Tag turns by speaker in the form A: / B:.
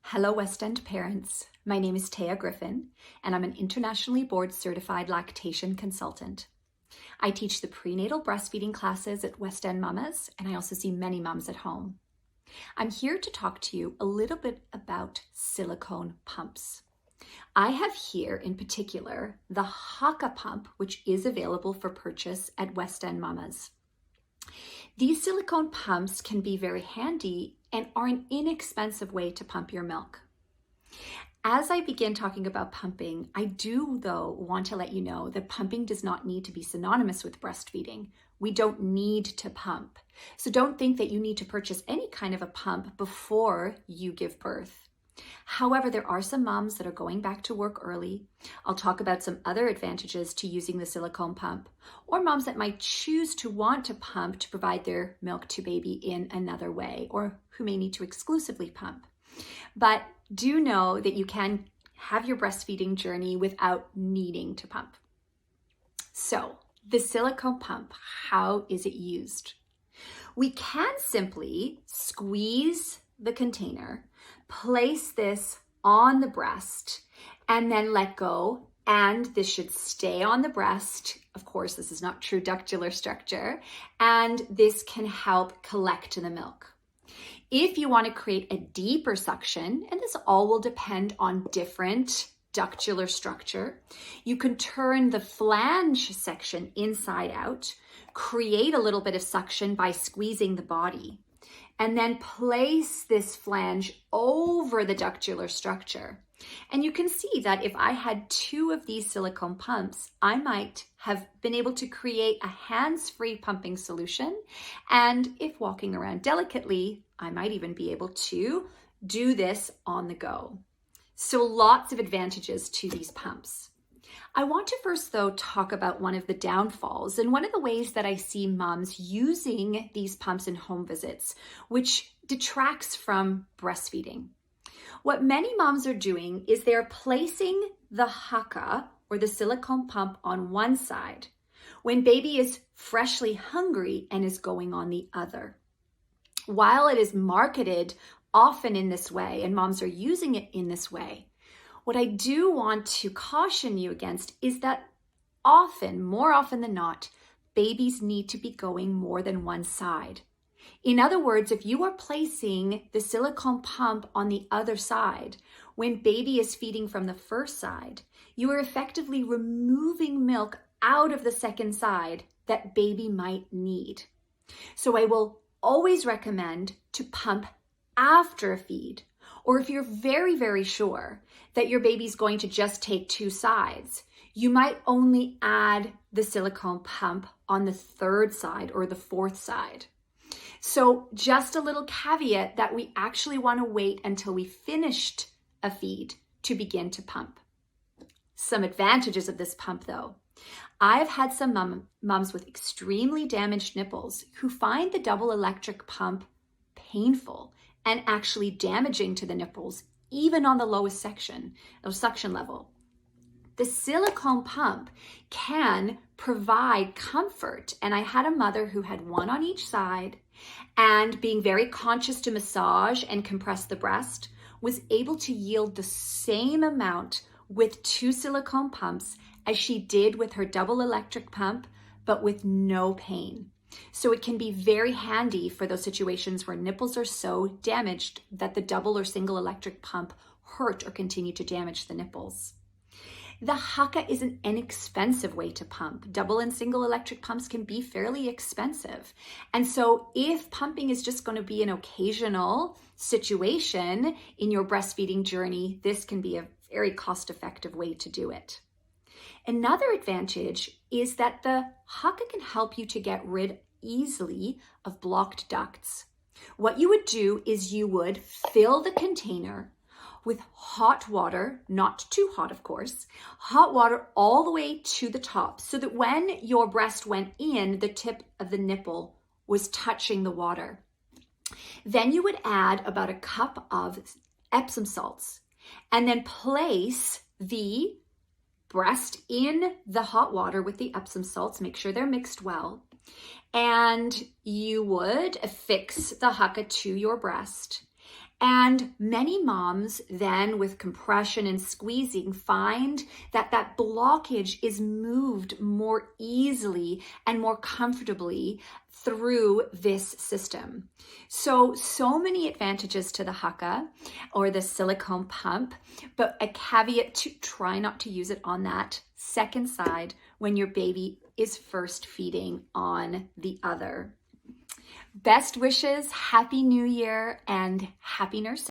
A: Hello, West End parents. My name is Taya Griffin, and I'm an internationally board certified lactation consultant. I teach the prenatal breastfeeding classes at West End Mamas, and I also see many moms at home. I'm here to talk to you a little bit about silicone pumps. I have here in particular the Haakaa pump, which is available for purchase at West End Mamas. These silicone pumps can be very handy and are an inexpensive way to pump your milk. As I begin talking about pumping, I do, though, want to let you know that pumping does not need to be synonymous with breastfeeding. We don't need to pump. So don't think that you need to purchase any kind of a pump before you give birth. However, there are some moms that are going back to work early. I'll talk about some other advantages to using the silicone pump, or moms that might choose to want to pump to provide their milk to baby in another way, or who may need to exclusively pump. But do know that you can have your breastfeeding journey without needing to pump. So, the silicone pump, how is it used? We can simply squeeze the container, place this on the breast, and then let go. And this should stay on the breast. Of course, this is not true ductular structure. And this can help collect the milk. If you want to create a deeper suction, and this all will depend on different ductular structure, you can turn the flange section inside out, create a little bit of suction by squeezing the body, and then place this flange over the ductular structure. And you can see that if I had two of these silicone pumps, I might have been able to create a hands-free pumping solution. And if walking around delicately, I might even be able to do this on the go. So lots of advantages to these pumps. I want to first, though, talk about one of the downfalls and one of the ways that I see moms using these pumps in home visits, which detracts from breastfeeding. What many moms are doing is they're placing the Haakaa or the silicone pump on one side when baby is freshly hungry and is going on the other. While it is marketed often in this way and moms are using it in this way, what I do want to caution you against is that often, more often than not, babies need to be going more than one side. In other words, if you are placing the silicone pump on the other side when baby is feeding from the first side, you are effectively removing milk out of the second side that baby might need. So I will always recommend to pump after a feed, or if you're very, very sure that your baby's going to just take two sides, you might only add the silicone pump on the third side or the fourth side. So just a little caveat that we actually want to wait until we finished a feed to begin to pump. Some advantages of this pump, though. I've had some moms with extremely damaged nipples who find the double electric pump painful and actually damaging to the nipples, even on the lowest section or suction level. The silicone pump can provide comfort. And I had a mother who had one on each side, and being very conscious to massage and compress the breast, was able to yield the same amount with two silicone pumps as she did with her double electric pump, but with no pain. So it can be very handy for those situations where nipples are so damaged that the double or single electric pump hurt or continue to damage the nipples. The Haakaa is an inexpensive way to pump. Double and single electric pumps can be fairly expensive. And so if pumping is just going to be an occasional situation in your breastfeeding journey, this can be a very cost-effective way to do it. Another advantage is that the Haakaa can help you to get rid easily of blocked ducts. What you would do is you would fill the container with hot water, not too hot, of course, hot water all the way to the top so that when your breast went in, the tip of the nipple was touching the water. Then you would add about a cup of Epsom salts and then place the breast in the hot water with the Epsom salts, make sure they're mixed well, and you would affix the Haakaa to your breast. And many moms then, with compression and squeezing, find that that blockage is moved more easily and more comfortably through this system. So many advantages to the Haakaa or the silicone pump, but a caveat to try not to use it on that second side when your baby is first feeding on the other. Best wishes, Happy New Year, and happy nursing.